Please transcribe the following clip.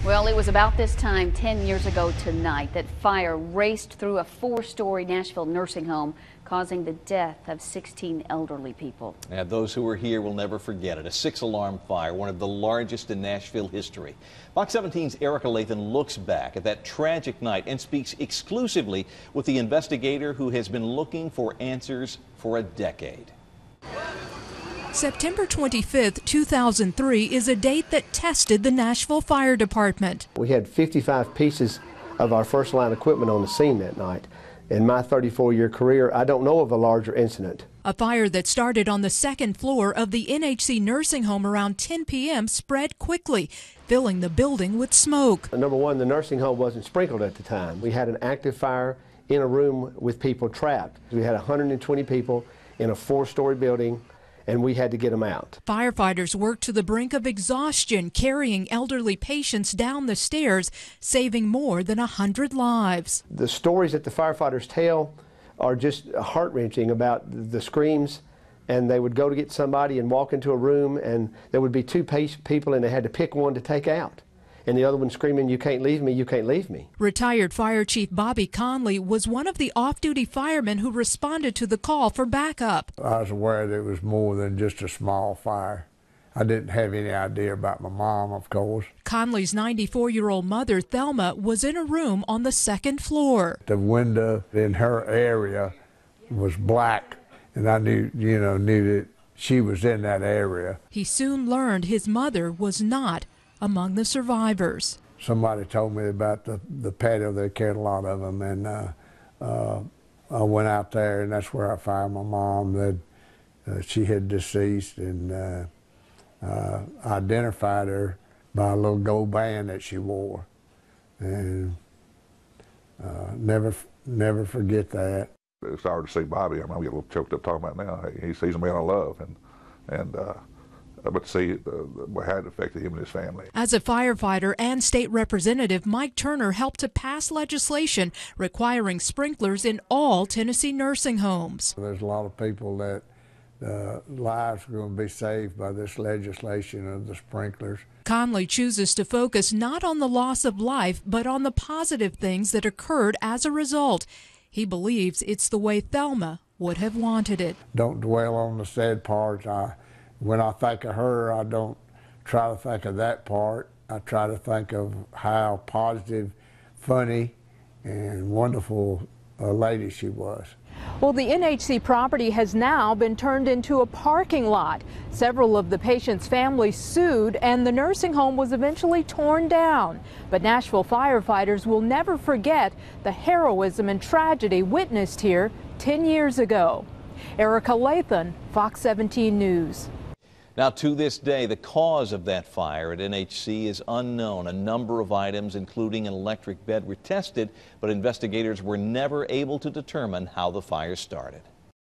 Well, it was about this time 10 years ago tonight that fire raced through a 4-story Nashville nursing home, causing the death of 16 elderly people. And those who were here will never forget it. A 6-alarm fire, one of the largest in Nashville history. Fox 17's Erika Lathon looks back at that tragic night and speaks exclusively with the investigator who has been looking for answers for a decade. September 25th, 2003 is a date that tested the Nashville Fire Department. We had 55 pieces of our first line equipment on the scene that night. In my 34-year career, I don't know of a larger incident. A fire that started on the second floor of the NHC nursing home around 10 p.m. spread quickly, filling the building with smoke. Number one, the nursing home wasn't sprinkled at the time. We had an active fire in a room with people trapped. We had 120 people in a 4-story building, and we had to get them out. Firefighters worked to the brink of exhaustion, carrying elderly patients down the stairs, saving more than 100 lives. The stories that the firefighters tell are just heart-wrenching about the screams, and they would go to get somebody and walk into a room, and there would be 2 people, and they had to pick one to take out. And the other one screaming, "You can't leave me, you can't leave me." Retired Fire Chief Bobby Conley was one of the off-duty firemen who responded to the call for backup. I was aware that it was more than just a small fire. I didn't have any idea about my mom, of course. Conley's 94-year-old mother, Thelma, was in a room on the second floor. The window in her area was black, and I knew that she was in that area. He soon learned his mother was not among the survivors. Somebody told me about the patio. They carried a lot of them, and I went out there, and that's where I found my mom. That she had deceased, and identified her by a little gold band that she wore, and never forget that. It's hard to see Bobby. I'm getting a little choked up talking about it now. He's a man I love, and but to see how it affected him and his family. As a firefighter and state representative, Mike Turner helped to pass legislation requiring sprinklers in all Tennessee nursing homes. There's a lot of people that lives are going to be saved by this legislation of the sprinklers. Conley chooses to focus not on the loss of life, but on the positive things that occurred as a result. He believes it's the way Thelma would have wanted it. Don't dwell on the sad parts. When I think of her, I don't try to think of that part. I try to think of how positive, funny, and wonderful a lady she was. Well, the NHC property has now been turned into a parking lot. Several of the patients' families sued, and the nursing home was eventually torn down. But Nashville firefighters will never forget the heroism and tragedy witnessed here 10 years ago. Erika Lathon, Fox 17 News. Now, to this day, the cause of that fire at NHC is unknown. A number of items, including an electric bed, were tested, but investigators were never able to determine how the fire started.